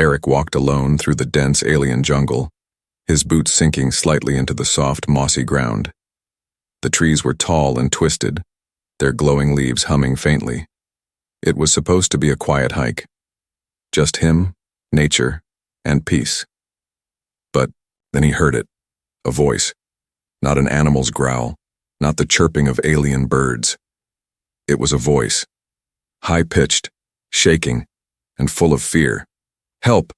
Eric walked alone through the dense alien jungle, his boots sinking slightly into the soft, mossy ground. The trees were tall and twisted, their glowing leaves humming faintly. It was supposed to be a quiet hike. Just him, nature, and peace. But then he heard it. A voice. Not an animal's growl, not the chirping of alien birds. It was a voice. High-pitched, shaking, and full of fear. Help!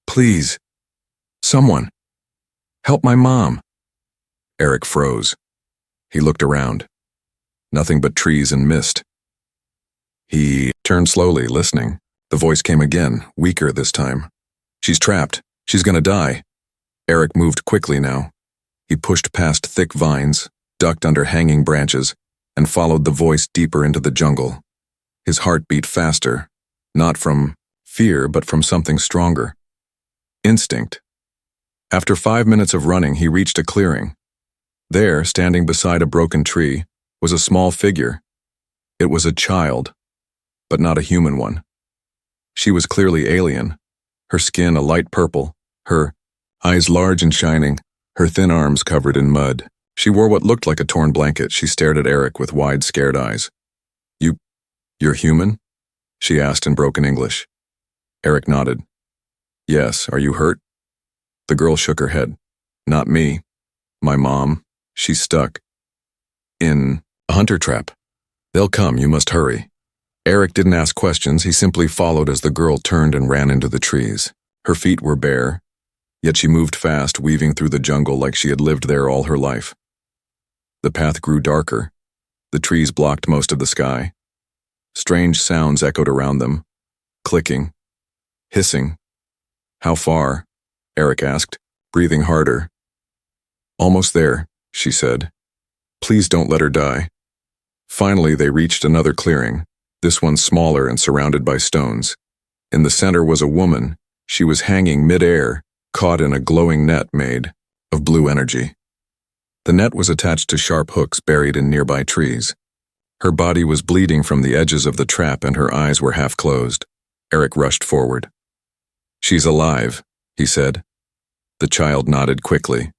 Please! Someone! Help my mom! Eric froze. He looked around. Nothing but trees and mist. He turned slowly, listening. The voice came again, weaker this time. She's trapped. She's gonna die. Eric moved quickly now. He pushed past thick vines, ducked under hanging branches, and followed the voice deeper into the jungle. His heart beat faster, not from fear, but from something stronger. Instinct. After 5 minutes of running, he reached a clearing. There, standing beside a broken tree, was a small figure. It was a child, but not a human one. She was clearly alien, her skin a light purple, her eyes large and shining, her thin arms covered in mud. She wore what looked like a torn blanket. She stared at Eric with wide, scared eyes. You're human? She asked in broken English. Eric nodded. Yes, are you hurt? The girl shook her head. Not me. My mom. She's stuck. In a hunter trap. They'll come, you must hurry. Eric didn't ask questions, he simply followed as the girl turned and ran into the trees. Her feet were bare, yet she moved fast, weaving through the jungle like she had lived there all her life. The path grew darker. The trees blocked most of the sky. Strange sounds echoed around them. Clicking. Hissing. How far? Eric asked, breathing harder. Almost there, she said. Please don't let her die. Finally, they reached another clearing, this one smaller and surrounded by stones. In the center was a woman. She was hanging mid-air, caught in a glowing net made of blue energy. The net was attached to sharp hooks buried in nearby trees. Her body was bleeding from the edges of the trap and her eyes were half closed. Eric rushed forward. She's alive, he said. The child nodded quickly.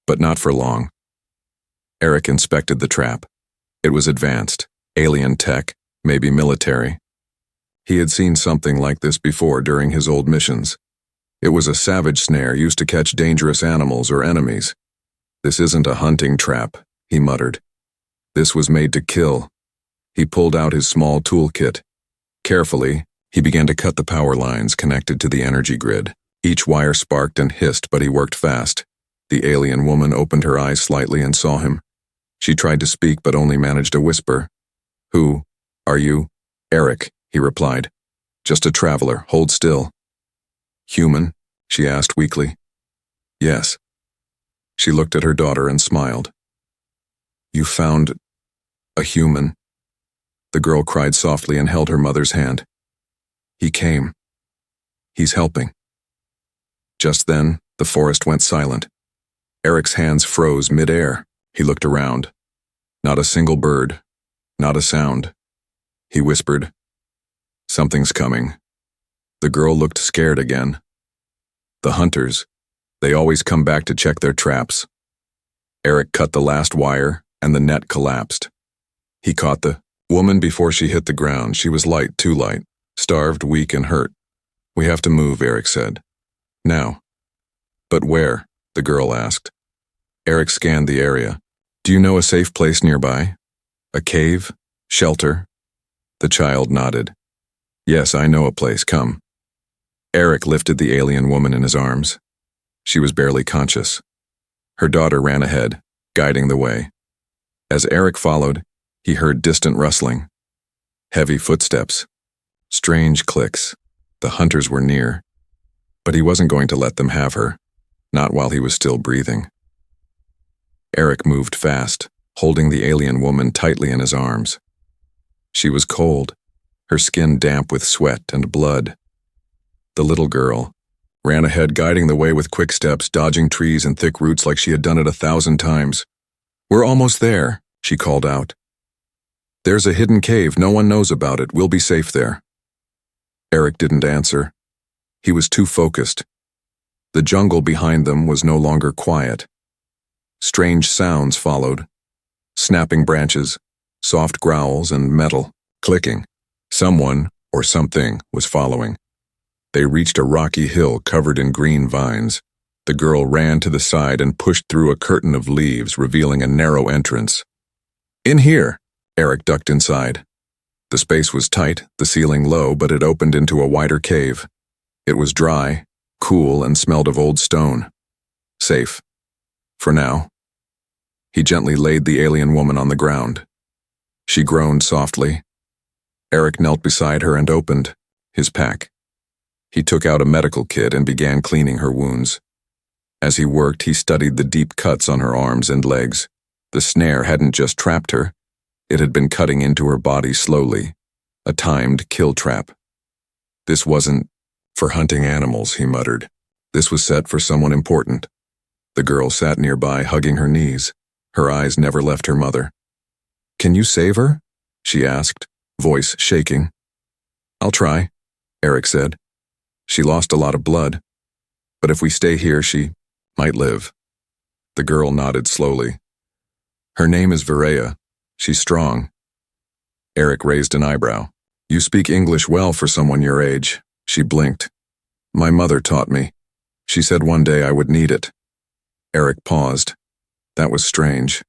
But not for long. Eric inspected the trap. It was advanced, alien tech, maybe military. He had seen something like this before during his old missions. It was a savage snare used to catch dangerous animals or enemies. This isn't a hunting trap, he muttered. This was made to kill. He pulled out his small toolkit. Carefully, he began to cut the power lines connected to the energy grid. Each wire sparked and hissed, but he worked fast. The alien woman opened her eyes slightly and saw him. She tried to speak but only managed a whisper. Who are you? Eric, he replied. Just a traveler, hold still. Human? She asked weakly. Yes. She looked at her daughter and smiled. You found a human? The girl cried softly and held her mother's hand. He came. He's helping. Just then, the forest went silent. Eric's hands froze mid-air. He looked around. Not a single bird. Not a sound. He whispered, Something's coming. The girl looked scared again. The hunters, they always come back to check their traps. Eric cut the last wire, and the net collapsed. He caught the woman before she hit the ground. She was light, too light, starved, weak, and hurt. We have to move, Eric said. Now. But where? The girl asked. Eric scanned the area. Do you know a safe place nearby? A cave? Shelter? The child nodded. Yes, I know a place, come. Eric lifted the alien woman in his arms. She was barely conscious. Her daughter ran ahead, guiding the way. As Eric followed, he heard distant rustling. Heavy footsteps. Strange clicks. The hunters were near. But he wasn't going to let them have her, not while he was still breathing. Eric moved fast, holding the alien woman tightly in his arms. She was cold, her skin damp with sweat and blood. The little girl ran ahead, guiding the way with quick steps, dodging trees and thick roots like she had done it 1,000 times. We're almost there, she called out. There's a hidden cave, no one knows about it, we'll be safe there. Eric didn't answer. He was too focused. The jungle behind them was no longer quiet. Strange sounds followed. Snapping branches, soft growls, and metal clicking. Someone, or something, was following. They reached a rocky hill covered in green vines. The girl ran to the side and pushed through a curtain of leaves, revealing a narrow entrance. "In here!" Eric ducked inside. The space was tight, the ceiling low, but it opened into a wider cave. It was dry, cool, and smelled of old stone. Safe. For now. He gently laid the alien woman on the ground. She groaned softly. Eric knelt beside her and opened his pack. He took out a medical kit and began cleaning her wounds. As he worked, he studied the deep cuts on her arms and legs. The snare hadn't just trapped her. It had been cutting into her body slowly. A timed kill trap. This wasn't for hunting animals, he muttered. This was set for someone important. The girl sat nearby, hugging her knees. Her eyes never left her mother. "Can you save her?" she asked, voice shaking. "I'll try," Eric said. "She lost a lot of blood. But if we stay here, she might live." The girl nodded slowly. "Her name is Viraya. She's strong." Eric raised an eyebrow. "You speak English well for someone your age." She blinked. "My mother taught me. She said one day I would need it." Eric paused. That was strange.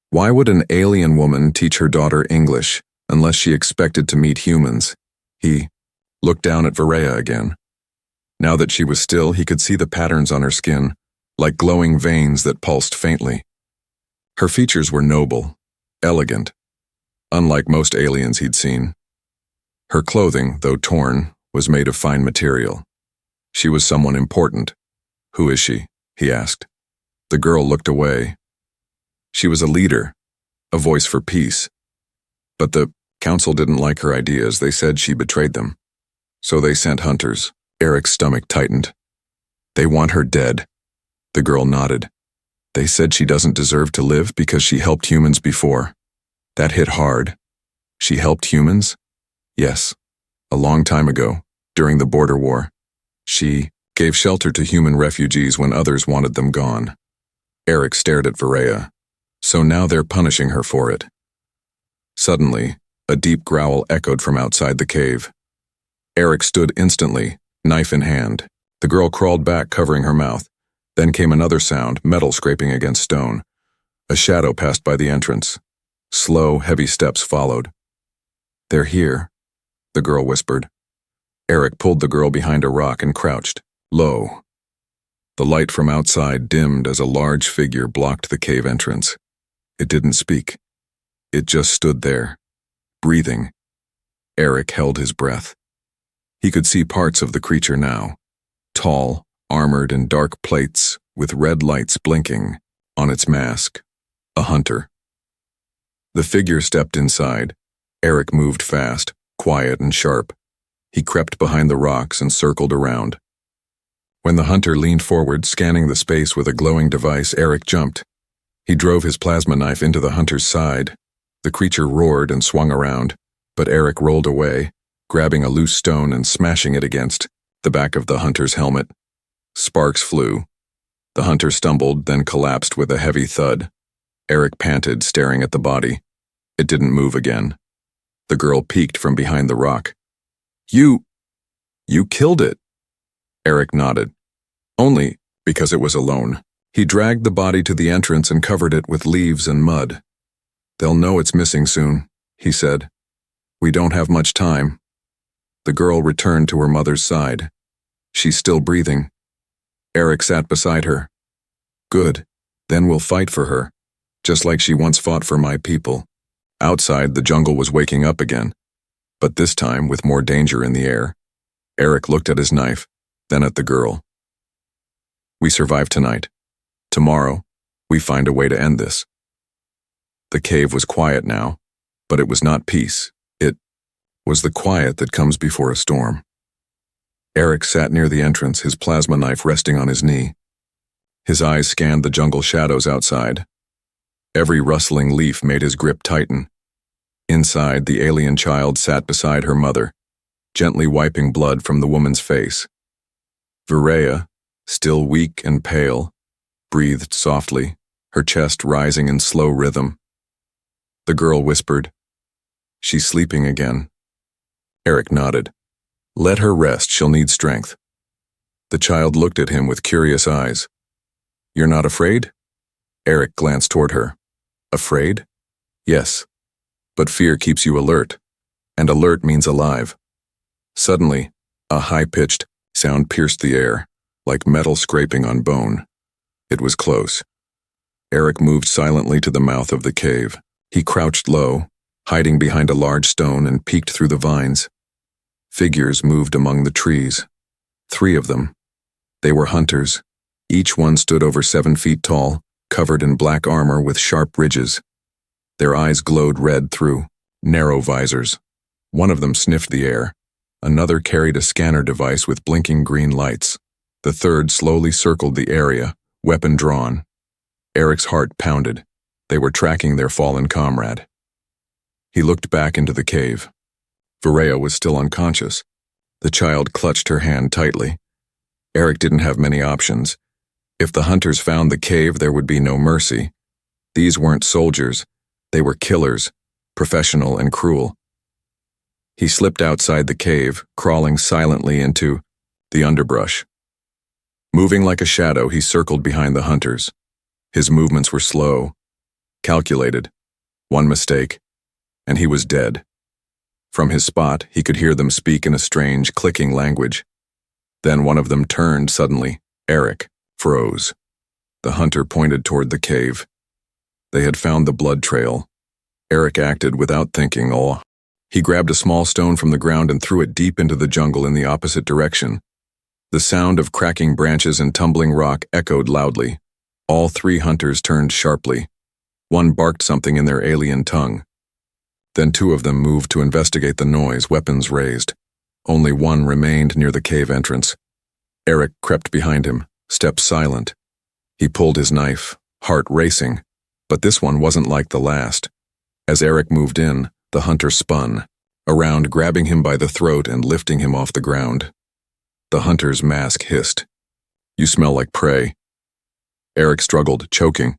Why would an alien woman teach her daughter English unless she expected to meet humans? He looked down at Viraya again. Now that she was still, he could see the patterns on her skin, like glowing veins that pulsed faintly. Her features were noble, elegant, unlike most aliens he'd seen. Her clothing, though torn, was made of fine material. She was someone important. "Who is she?" he asked. The girl looked away. She was a leader, a voice for peace. But the council didn't like her ideas. They said she betrayed them. So they sent hunters. Eric's stomach tightened. "They want her dead." The girl nodded. "They said she doesn't deserve to live because she helped humans before." That hit hard. She helped humans? Yes. A long time ago, during the border war. She gave shelter to human refugees when others wanted them gone. Eric stared at Viraya. So now they're punishing her for it. Suddenly, a deep growl echoed from outside the cave. Eric stood instantly, knife in hand. The girl crawled back, covering her mouth. Then came another sound, metal scraping against stone. A shadow passed by the entrance. Slow, heavy steps followed. "They're here," the girl whispered. Eric pulled the girl behind a rock and crouched, low. The light from outside dimmed as a large figure blocked the cave entrance. It didn't speak. It just stood there, breathing. Eric held his breath. He could see parts of the creature now. Tall, armored in dark plates, with red lights blinking. On its mask, a hunter. The figure stepped inside. Eric moved fast, quiet and sharp. He crept behind the rocks and circled around. When the hunter leaned forward, scanning the space with a glowing device, Eric jumped. He drove his plasma knife into the hunter's side. The creature roared and swung around, but Eric rolled away, grabbing a loose stone and smashing it against the back of the hunter's helmet. Sparks flew. The hunter stumbled, then collapsed with a heavy thud. Eric panted, staring at the body. It didn't move again. The girl peeked from behind the rock. You killed it." Eric nodded. "Only because it was alone." He dragged the body to the entrance and covered it with leaves and mud. "They'll know it's missing soon," he said. "We don't have much time." The girl returned to her mother's side. "She's still breathing." Eric sat beside her. "Good. Then we'll fight for her, just like she once fought for my people." Outside, the jungle was waking up again, but this time with more danger in the air. Eric looked at his knife, then at the girl. "We survived tonight. Tomorrow, we find a way to end this." The cave was quiet now, but it was not peace. It was the quiet that comes before a storm. Eric sat near the entrance, his plasma knife resting on his knee. His eyes scanned the jungle shadows outside. Every rustling leaf made his grip tighten. Inside, the alien child sat beside her mother, gently wiping blood from the woman's face. Viraya, still weak and pale, breathed softly, her chest rising in slow rhythm. The girl whispered, "She's sleeping again." Eric nodded. "Let her rest, she'll need strength." The child looked at him with curious eyes. "You're not afraid?" Eric glanced toward her. "Afraid? Yes. But fear keeps you alert, and alert means alive." Suddenly, a high-pitched sound pierced the air, like metal scraping on bone. It was close. Eric moved silently to the mouth of the cave. He crouched low, hiding behind a large stone, and peeked through the vines. Figures moved among the trees. 3 of them. They were hunters. Each one stood over 7 feet tall, covered in black armor with sharp ridges. Their eyes glowed red through narrow visors. One of them sniffed the air. Another carried a scanner device with blinking green lights. The third slowly circled the area, weapon drawn. Eric's heart pounded. They were tracking their fallen comrade. He looked back into the cave. Viraya was still unconscious. The child clutched her hand tightly. Eric didn't have many options. If the hunters found the cave, there would be no mercy. These weren't soldiers. They were killers, professional and cruel. He slipped outside the cave, crawling silently into the underbrush. Moving like a shadow, he circled behind the hunters. His movements were slow, calculated. One mistake, and he was dead. From his spot, he could hear them speak in a strange, clicking language. Then one of them turned suddenly. Eric froze. The hunter pointed toward the cave. They had found the blood trail. Eric acted without thinking. He grabbed a small stone from the ground and threw it deep into the jungle in the opposite direction. The sound of cracking branches and tumbling rock echoed loudly. All 3 hunters turned sharply. One barked something in their alien tongue. Then 2 of them moved to investigate the noise, weapons raised. Only one remained near the cave entrance. Eric crept behind him, stepped silent. He pulled his knife, heart racing, but this one wasn't like the last. As Eric moved in, the hunter spun around, grabbing him by the throat and lifting him off the ground. The hunter's mask hissed. "You smell like prey." Eric struggled, choking.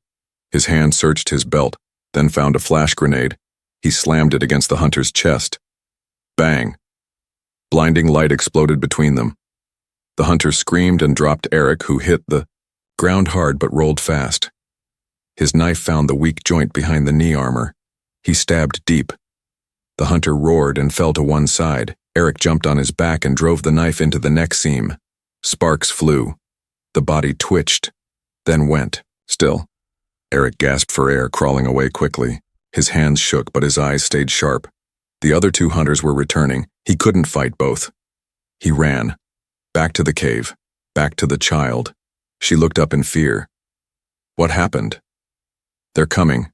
His hand searched his belt, then found a flash grenade. He slammed it against the hunter's chest. Bang! Blinding light exploded between them. The hunter screamed and dropped Eric, who hit the ground hard but rolled fast. His knife found the weak joint behind the knee armor. He stabbed deep. The hunter roared and fell to one side. Eric jumped on his back and drove the knife into the neck seam. Sparks flew. The body twitched, then went still. Eric gasped for air, crawling away quickly. His hands shook, but his eyes stayed sharp. The other 2 hunters were returning. He couldn't fight both. He ran. Back to the cave. Back to the child. She looked up in fear. "What happened?" "They're coming."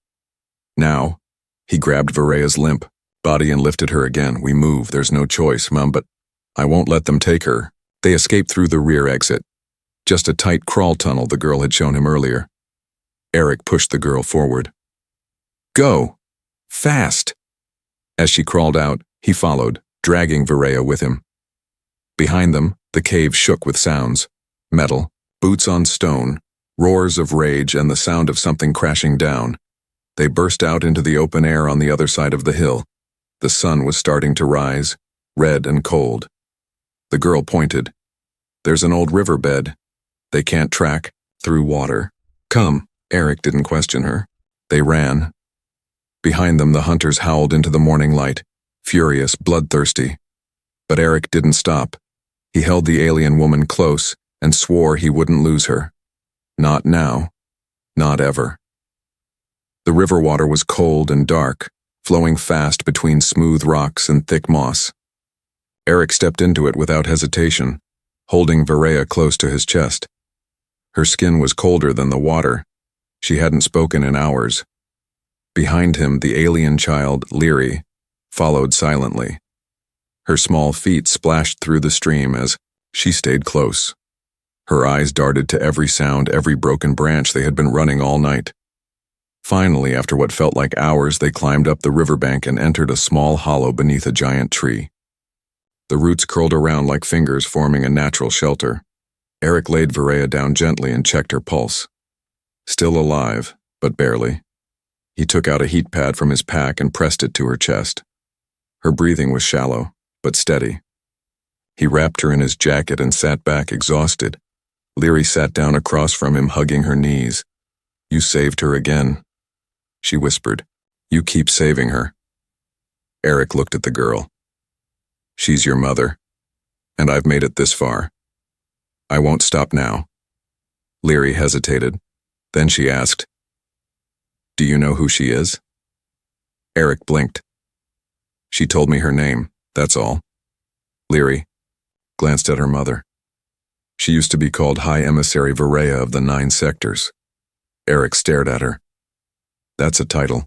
"Now?" He grabbed Viraya's limp body and lifted her again. "We move, there's no choice, Mum, but I won't let them take her." They escaped through the rear exit. Just a tight crawl tunnel the girl had shown him earlier. Eric pushed the girl forward. "Go! Fast!" As she crawled out, he followed, dragging Viraya with him. Behind them, the cave shook with sounds. Metal, boots on stone, roars of rage, and the sound of something crashing down. They burst out into the open air on the other side of the hill. The sun was starting to rise, red and cold. The girl pointed. "There's an old riverbed. They can't track through water. Come." Eric didn't question her. They ran. Behind them, the hunters howled into the morning light, furious, bloodthirsty. But Eric didn't stop. He held the alien woman close and swore he wouldn't lose her. Not now. Not ever. The river water was cold and dark, flowing fast between smooth rocks and thick moss. Eric stepped into it without hesitation, holding Viraya close to his chest. Her skin was colder than the water. She hadn't spoken in hours. Behind him, the alien child, Leary, followed silently. Her small feet splashed through the stream as she stayed close. Her eyes darted to every sound, every broken branch. They had been running all night. Finally, after what felt like hours, they climbed up the riverbank and entered a small hollow beneath a giant tree. The roots curled around like fingers, forming a natural shelter. Eric laid Varea down gently and checked her pulse. Still alive, but barely. He took out a heat pad from his pack and pressed it to her chest. Her breathing was shallow, but steady. He wrapped her in his jacket and sat back exhausted. Leary sat down across from him, hugging her knees. "You saved her again," she whispered. "You keep saving her." Eric looked at the girl. "She's your mother, and I've made it this far. I won't stop now." Leary hesitated. Then she asked, "Do you know who she is?" Eric blinked. "She told me her name, that's all." Leary glanced at her mother. "She used to be called High Emissary Varea of the 9 sectors. Eric stared at her. "That's a title."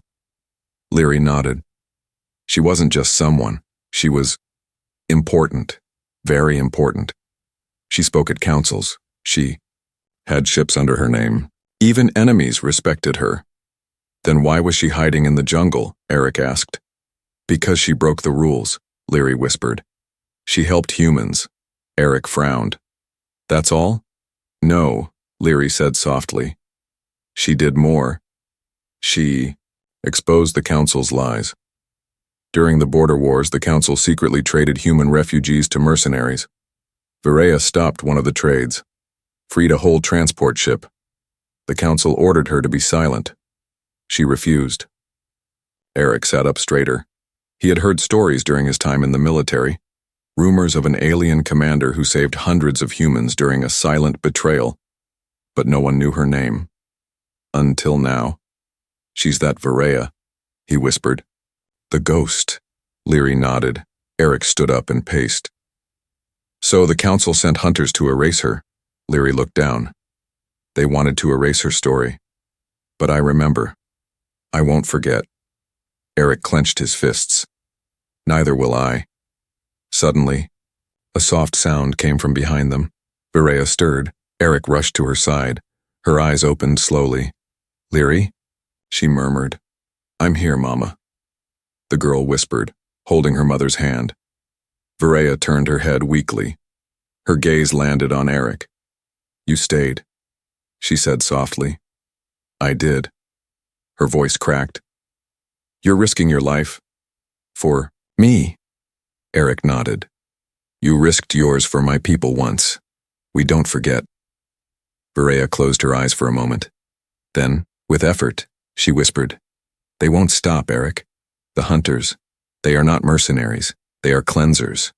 Leary nodded. "She wasn't just someone. She was important, very important. She spoke at councils. She had ships under her name. Even enemies respected her." "Then why was she hiding in the jungle?" Eric asked. "Because she broke the rules," Leary whispered. "She helped humans." Eric frowned. "That's all?" "No," Leary said softly. "She did more. She exposed the council's lies. During the border wars, the council secretly traded human refugees to mercenaries. Varea stopped one of the trades, freed a whole transport ship. The council ordered her to be silent. She refused." Eric sat up straighter. He had heard stories during his time in the military, rumors of an alien commander who saved hundreds of humans during a silent betrayal, but no one knew her name. Until now. "She's that Varea," he whispered. "The ghost." Leary nodded. Eric stood up and paced. "So the council sent hunters to erase her." Leary looked down. "They wanted to erase her story. But I remember. I won't forget." Eric clenched his fists. "Neither will I." Suddenly, a soft sound came from behind them. Varea stirred. Eric rushed to her side. Her eyes opened slowly. "Leary?" she murmured. "I'm here, Mama," the girl whispered, holding her mother's hand. Varea turned her head weakly. Her gaze landed on Eric. "You stayed," she said softly. "I did." Her voice cracked. "You're risking your life for me." Eric nodded. "You risked yours for my people once. We don't forget." Varea closed her eyes for a moment. Then, with effort, she whispered, "They won't stop, Eric. The hunters, they are not mercenaries. They are cleansers.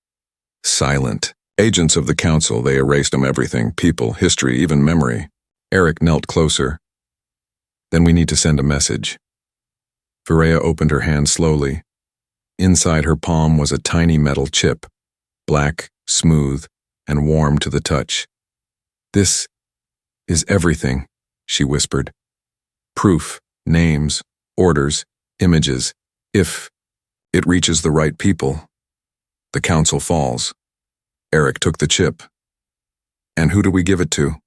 Silent. Agents of the council, they erased everything, people, history, even memory." Eric knelt closer. "Then we need to send a message." Varea opened her hand slowly. Inside her palm was a tiny metal chip, black, smooth, and warm to the touch. "This is everything," she whispered. "Proof, names, orders, images. If it reaches the right people, the council falls." Eric took the chip. "And who do we give it to?"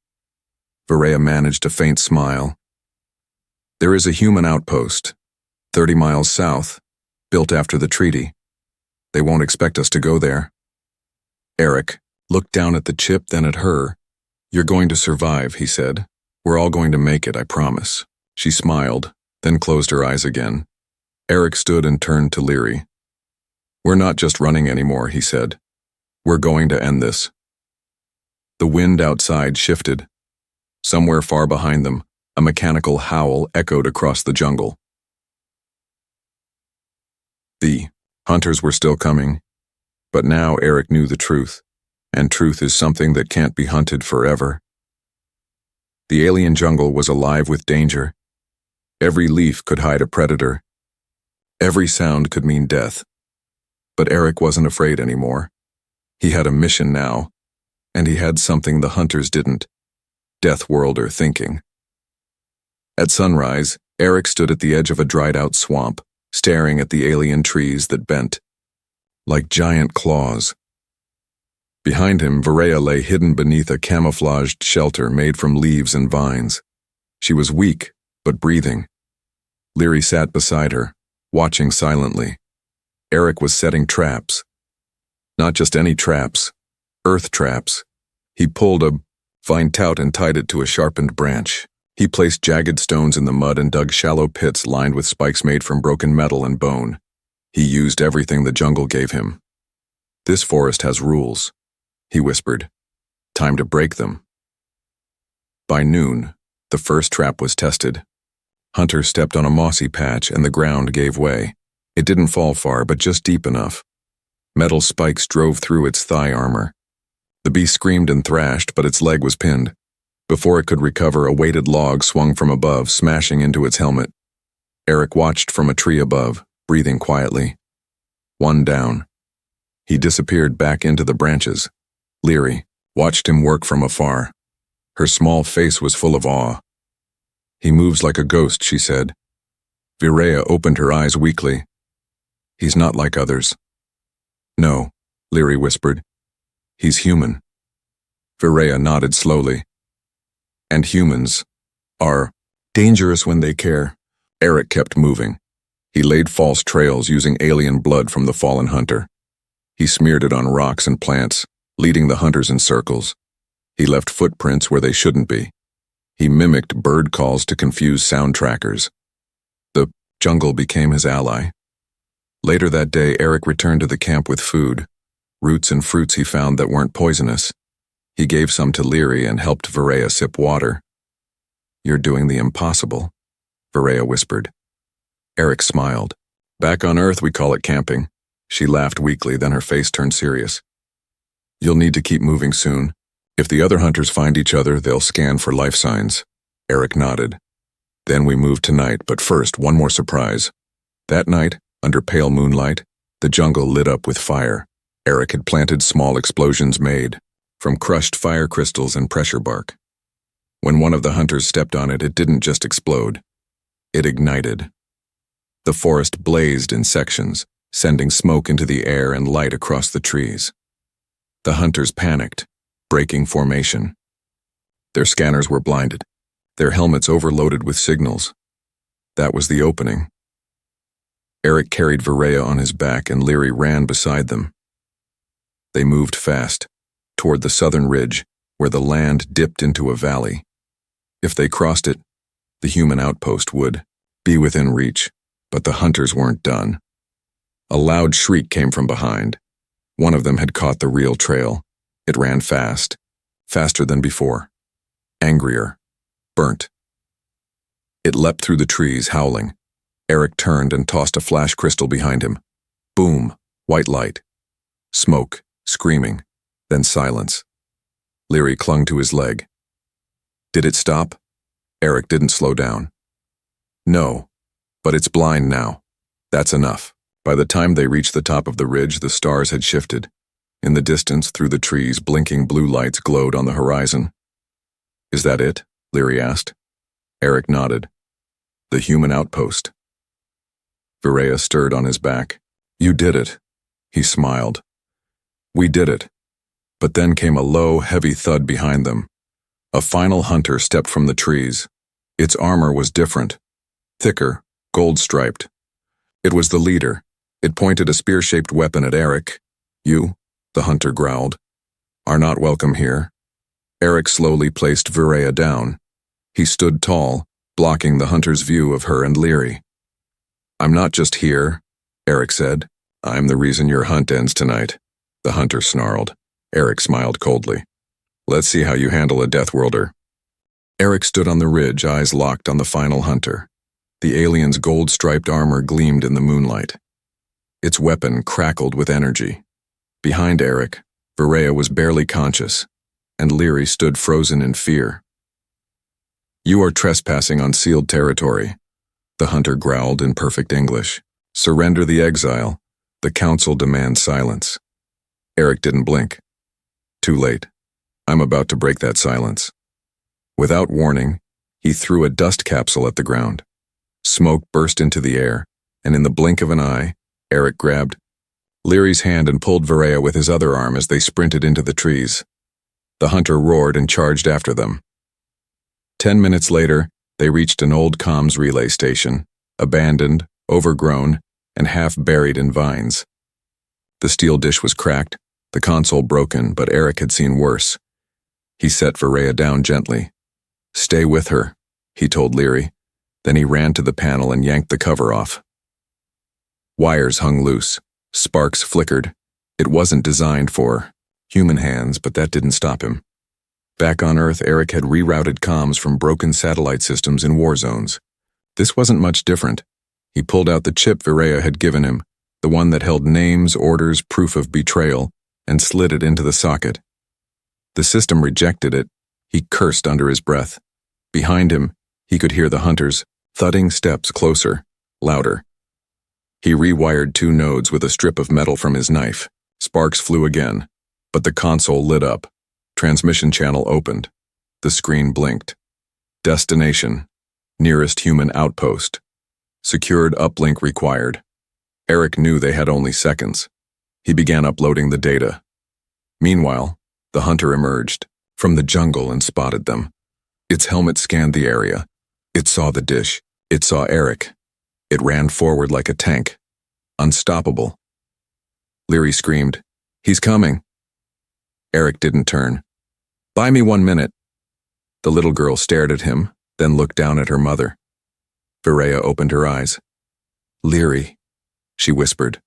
Varea managed a faint smile. "There is a human outpost, 30 miles south, built after the treaty. They won't expect us to go there." Eric looked down at the chip, then at her. "You're going to survive," he said. "We're all going to make it, I promise." She smiled, then closed her eyes again. Eric stood and turned to Leary. "We're not just running anymore," he said. "We're going to end this." The wind outside shifted. Somewhere far behind them, a mechanical howl echoed across the jungle. The hunters were still coming, but now Eric knew the truth, and truth is something that can't be hunted forever. The alien jungle was alive with danger. Every leaf could hide a predator. Every sound could mean death. But Eric wasn't afraid anymore. He had a mission now, and he had something the hunters didn't: Deathworlder thinking. At sunrise, Eric stood at the edge of a dried-out swamp, staring at the alien trees that bent like giant claws. Behind him, Varea lay hidden beneath a camouflaged shelter made from leaves and vines. She was weak, but breathing. Leary sat beside her, watching silently. Eric was setting traps. Not just any traps, earth traps. He pulled a Find tout and tied it to a sharpened branch. He placed jagged stones in the mud and dug shallow pits lined with spikes made from broken metal and bone. He used everything the jungle gave him. This forest has rules, he whispered. Time to break them. By noon, the first trap was tested. Hunter stepped on a mossy patch and the ground gave way. It didn't fall far, but just deep enough. Metal spikes drove through its thigh armor. The beast screamed and thrashed, but its leg was pinned. Before it could recover, a weighted log swung from above, smashing into its helmet. Eric watched from a tree above, breathing quietly. One down. He disappeared back into the branches. Leary watched him work from afar. Her small face was full of awe. He moves like a ghost, she said. Virea opened her eyes weakly. He's not like others. No, Leary whispered. He's human. Virea nodded slowly. And humans are dangerous when they care. Eric kept moving. He laid false trails using alien blood from the fallen hunter. He smeared it on rocks and plants, leading the hunters in circles. He left footprints where they shouldn't be. He mimicked bird calls to confuse sound trackers. The jungle became his ally. Later that day, Eric returned to the camp with food, roots and fruits he found that weren't poisonous. He gave some to Leary and helped Virea sip water. You're doing the impossible, Virea whispered. Eric smiled. Back on Earth, we call it camping. She laughed weakly, then her face turned serious. You'll need to keep moving soon. If the other hunters find each other, they'll scan for life signs. Eric nodded. Then we move tonight, but first, one more surprise. That night, under pale moonlight, the jungle lit up with fire. Eric had planted small explosions made from crushed fire crystals and pressure bark. When one of the hunters stepped on it, it didn't just explode. It ignited. The forest blazed in sections, sending smoke into the air and light across the trees. The hunters panicked, breaking formation. Their scanners were blinded, their helmets overloaded with signals. That was the opening. Eric carried Virea on his back and Leary ran beside them. They moved fast, toward the southern ridge, where the land dipped into a valley. If they crossed it, the human outpost would be within reach, but the hunters weren't done. A loud shriek came from behind. One of them had caught the real trail. It ran fast, faster than before. Angrier, burnt. It leapt through the trees, howling. Eric turned and tossed a flash crystal behind him. Boom, white light. Smoke, screaming, then silence. Leary clung to his leg. Did it stop? Eric didn't slow down. No, but it's blind now. That's enough. By the time they reached the top of the ridge, the stars had shifted. In the distance, through the trees, blinking blue lights glowed on the horizon. Is that it? Leary asked. Eric nodded. The human outpost. Virea stirred on his back. You did it. He smiled. We did it. But then came a low, heavy thud behind them. A final hunter stepped from the trees. Its armor was different. Thicker, gold-striped. It was the leader. It pointed a spear-shaped weapon at Eric. You, the hunter growled, are not welcome here. Eric slowly placed Virea down. He stood tall, blocking the hunter's view of her and Leary. I'm not just here, Eric said. I'm the reason your hunt ends tonight. The hunter snarled. Eric smiled coldly. Let's see how you handle a Deathworlder. Eric stood on the ridge, eyes locked on the final hunter. The alien's gold-striped armor gleamed in the moonlight. Its weapon crackled with energy. Behind Eric, Virea was barely conscious, and Leary stood frozen in fear. You are trespassing on sealed territory, the hunter growled in perfect English. Surrender the exile. The council demands silence. Eric didn't blink. Too late. I'm about to break that silence. Without warning, he threw a dust capsule at the ground. Smoke burst into the air, and in the blink of an eye, Eric grabbed Leary's hand and pulled Virea with his other arm as they sprinted into the trees. The hunter roared and charged after them. 10 minutes later, they reached an old comms relay station, abandoned, overgrown, and half buried in vines. The steel dish was cracked, the console broken, but Eric had seen worse. He set Varaya down gently. "Stay with her," he told Leary. Then he ran to the panel and yanked the cover off. Wires hung loose. Sparks flickered. It wasn't designed for human hands, but that didn't stop him. Back on Earth, Eric had rerouted comms from broken satellite systems in war zones. This wasn't much different. He pulled out the chip Varaya had given him, the one that held names, orders, proof of betrayal, and slid it into the socket. The system rejected it. He cursed under his breath. Behind him, he could hear the hunters' thudding steps closer, louder. He rewired 2 nodes with a strip of metal from his knife. Sparks flew again, but the console lit up. Transmission channel opened. The screen blinked. Destination: nearest human outpost. Secured uplink required. Eric knew they had only seconds. He began uploading the data. Meanwhile, the hunter emerged from the jungle and spotted them. Its helmet scanned the area. It saw the dish. It saw Eric. It ran forward like a tank. Unstoppable. Leary screamed, "He's coming!" Eric didn't turn. "Buy me 1 minute." The little girl stared at him, then looked down at her mother. Varaya opened her eyes. "Leary," she whispered.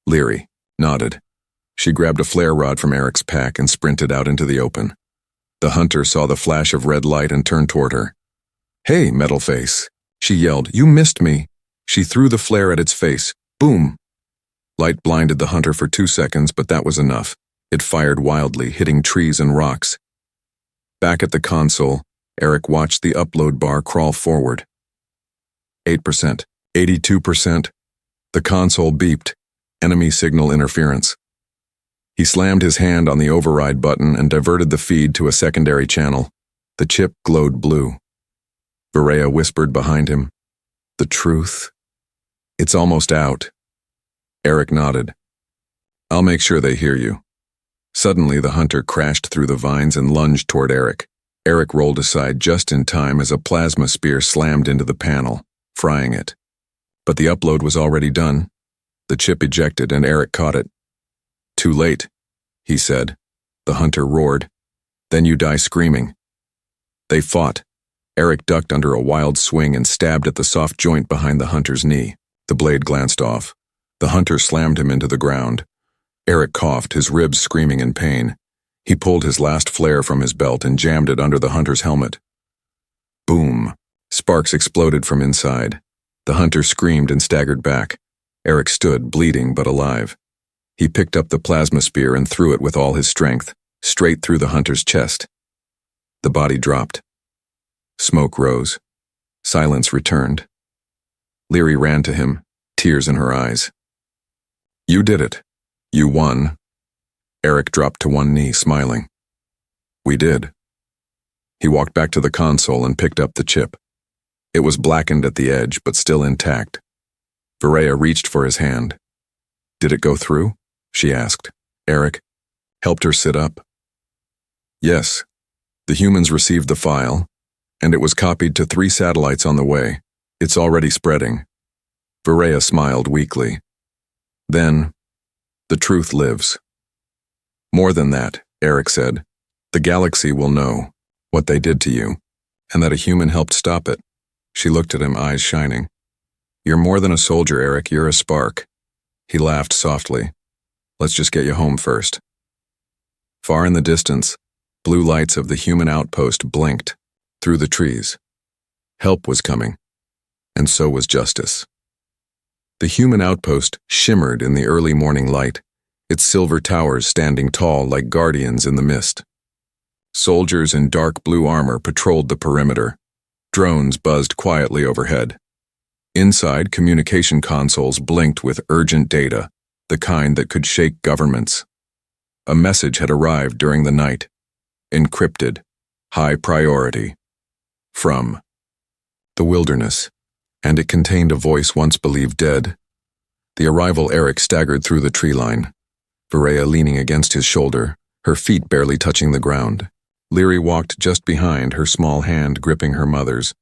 Leary nodded. She grabbed a flare rod from Eric's pack and sprinted out into the open. The hunter saw the flash of red light and turned toward her. "Hey, metal face," she yelled. "You missed me." She threw the flare at its face. Boom! Light blinded the hunter for 2 seconds, but that was enough. It fired wildly, hitting trees and rocks. Back at the console, Eric watched the upload bar crawl forward. 8%, 82%. The console beeped. Enemy signal interference. He slammed his hand on the override button and diverted the feed to a secondary channel. The chip glowed blue. Varaya whispered behind him, "The truth? It's almost out." Eric nodded. "I'll make sure they hear you." Suddenly, the hunter crashed through the vines and lunged toward Eric. Eric rolled aside just in time as a plasma spear slammed into the panel, frying it. But the upload was already done. The chip ejected and Eric caught it. "Too late," he said. The hunter roared. "Then you die screaming." They fought. Eric ducked under a wild swing and stabbed at the soft joint behind the hunter's knee. The blade glanced off. The hunter slammed him into the ground. Eric coughed, his ribs screaming in pain. He pulled his last flare from his belt and jammed it under the hunter's helmet. Boom! Sparks exploded from inside. The hunter screamed and staggered back. Eric stood, bleeding but alive. He picked up the plasma spear and threw it with all his strength, straight through the hunter's chest. The body dropped. Smoke rose. Silence returned. Leary ran to him, tears in her eyes. "You did it. You won." Eric dropped to one knee, smiling. "We did." He walked back to the console and picked up the chip. It was blackened at the edge, but still intact. Varaya reached for his hand. "Did it go through?" she asked. Eric helped her sit up. "Yes. The humans received the file, and it was copied to 3 satellites on the way. It's already spreading." Varaya smiled weakly. "Then, the truth lives." "More than that," Eric said. "The galaxy will know what they did to you, and that a human helped stop it." She looked at him, eyes shining. "You're more than a soldier, Eric. You're a spark." He laughed softly. "Let's just get you home first." Far in the distance, blue lights of the human outpost blinked through the trees. Help was coming, and so was justice. The human outpost shimmered in the early morning light, its silver towers standing tall like guardians in the mist. Soldiers in dark blue armor patrolled the perimeter. Drones buzzed quietly overhead. Inside, communication consoles blinked with urgent data, the kind that could shake governments. A message had arrived during the night. Encrypted. High priority. From the wilderness, and it contained a voice once believed dead. The arrival Eric staggered through the tree line, Varaya leaning against his shoulder, her feet barely touching the ground. Leary walked just behind, her small hand gripping her mother's.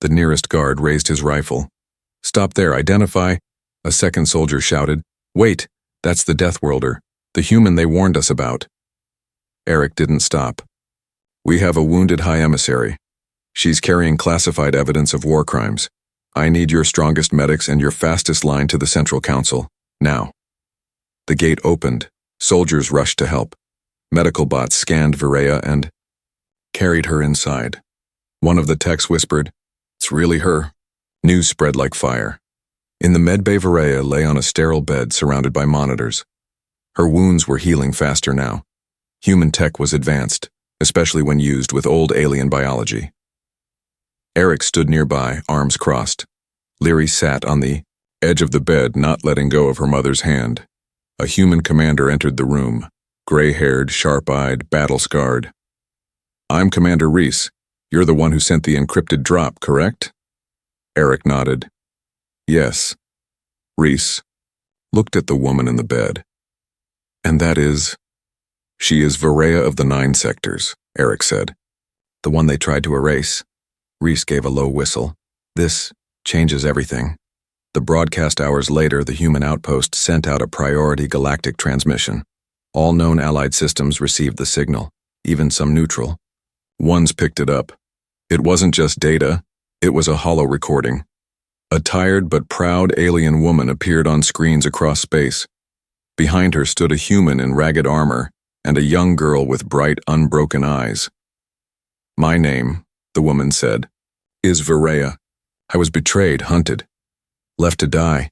The nearest guard raised his rifle. "Stop there, identify," a second soldier shouted. "Wait, that's the Death Worlder, the human they warned us about." Eric didn't stop. We have a wounded high emissary. She's carrying classified evidence of war crimes. I need your strongest medics and your fastest line to the Central Council, now. The gate opened. Soldiers rushed to help. Medical bots scanned Viraya and carried her inside. One of the techs whispered, "It's really her." News spread like fire. In the medbay, Viraya lay on a sterile bed surrounded by monitors. Her wounds were healing faster now. Human tech was advanced, especially when used with old alien biology. Eric stood nearby, arms crossed. Leary sat on the edge of the bed, not letting go of her mother's hand. A human commander entered the room, gray-haired, sharp-eyed, battle-scarred. "I'm Commander Reese. You're the one who sent the encrypted drop, correct?" Eric nodded. "Yes." Reese looked at the woman in the bed. "And that is—" "She is Viraya of the 9 sectors," Eric said. "The one they tried to erase." Reese gave a low whistle. "This changes everything." The broadcast hours later, the human outpost sent out a priority galactic transmission. All known Allied systems received the signal, even some neutral. Ones picked it up. It wasn't just data, it was a hollow recording. A tired but proud alien woman appeared on screens across space. Behind her stood a human in ragged armor and a young girl with bright, unbroken eyes. "My name," the woman said, "is Viraya. I was betrayed, hunted, left to die."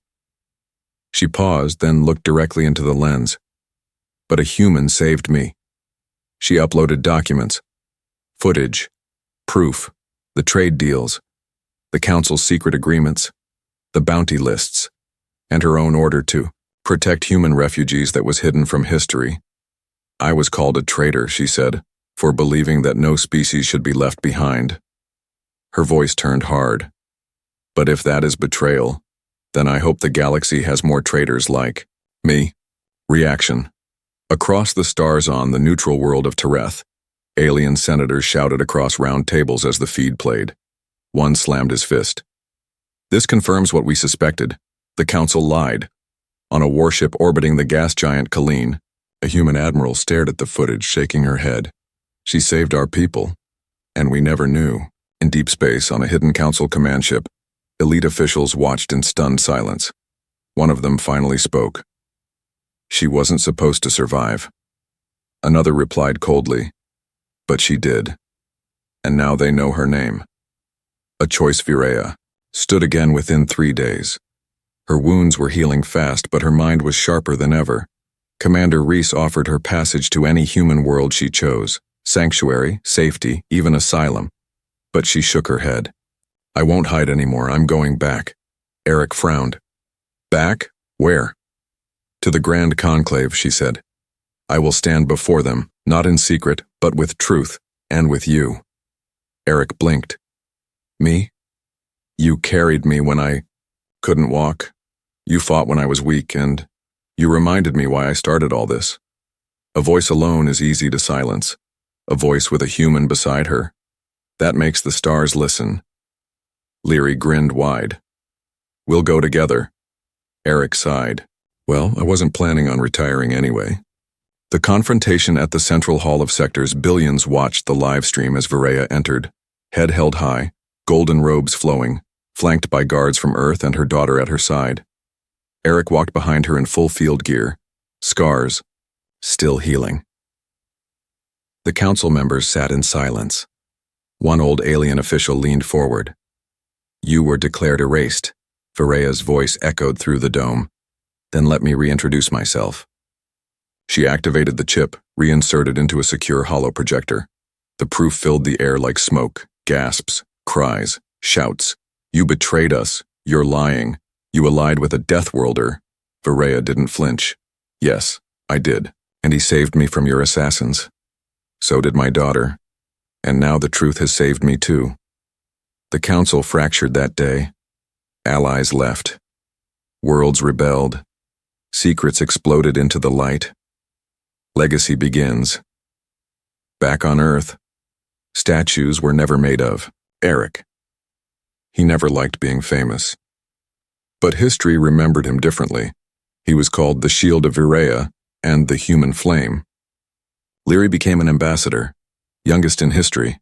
She paused, then looked directly into the lens. "But a human saved me." She uploaded documents, footage, proof, the trade deals, the Council's secret agreements, the bounty lists, and her own order to protect human refugees that was hidden from history. "I was called a traitor," she said, "for believing that no species should be left behind." Her voice turned hard. "But if that is betrayal, then I hope the galaxy has more traitors like me." Reaction. Across the stars on the neutral world of Tereth, alien senators shouted across round tables as the feed played. One slammed his fist. "This confirms what we suspected. The Council lied." On a warship orbiting the gas giant Colleen, a human admiral stared at the footage, shaking her head. "She saved our people, and we never knew." In deep space, on a hidden Council command ship, elite officials watched in stunned silence. One of them finally spoke. "She wasn't supposed to survive." Another replied coldly, "But she did. And now they know her name." A choice Viraya stood again within 3 days. Her wounds were healing fast, but her mind was sharper than ever. Commander Reese offered her passage to any human world she chose, sanctuary, safety, even asylum. But she shook her head. "I won't hide anymore, I'm going back." Eric frowned. "Back? Where?" "To the Grand Conclave," she said. "I will stand before them, not in secret, but with truth, and with you." Eric blinked. "Me? You carried me when I couldn't walk. You fought when I was weak, and you reminded me why I started all this." A voice alone is easy to silence. A voice with a human beside her. That makes the stars listen. Leary grinned wide. "We'll go together." Eric sighed. "Well, I wasn't planning on retiring anyway." The confrontation at the Central Hall of Sectors, billions watched the live stream as Viraya entered, head held high, golden robes flowing, flanked by guards from Earth and her daughter at her side. Eric walked behind her in full field gear, scars, still healing. The council members sat in silence. One old alien official leaned forward. "You were declared erased," Viraya's voice echoed through the dome. "Then let me reintroduce myself." She activated the chip, reinserted into a secure hollow projector. The proof filled the air like smoke, gasps, cries, shouts. "You betrayed us. You're lying. You allied with a Death Worlder." Viraya didn't flinch. "Yes, I did. And he saved me from your assassins. So did my daughter. And now the truth has saved me too." The council fractured that day. Allies left. Worlds rebelled. Secrets exploded into the light. Legacy begins. Back on Earth, statues were never made of Eric. He never liked being famous. But history remembered him differently. He was called the Shield of Viraya and the Human Flame. Leary became an ambassador, youngest in history.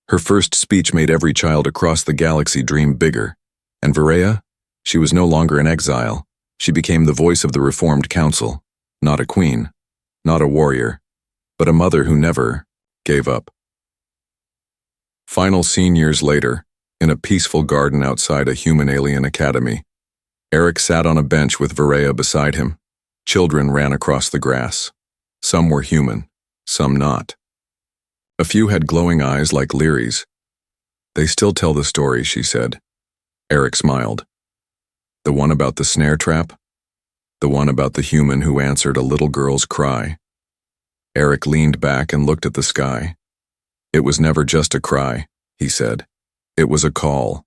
Her first speech made every child across the galaxy dream bigger. And Varaya? She was no longer in exile. She became the voice of the Reformed Council. Not a queen, not a warrior, but a mother who never gave up. Final scene years later, in a peaceful garden outside a human-alien academy. Eric sat on a bench with Varaya beside him. Children ran across the grass. Some were human, some not. A few had glowing eyes like Lyri's. They still tell the story, she said. Eric smiled. The one about the snare trap? The one about the human who answered a little girl's cry. Eric leaned back and looked at the sky. It was never just a cry, he said. It was a call.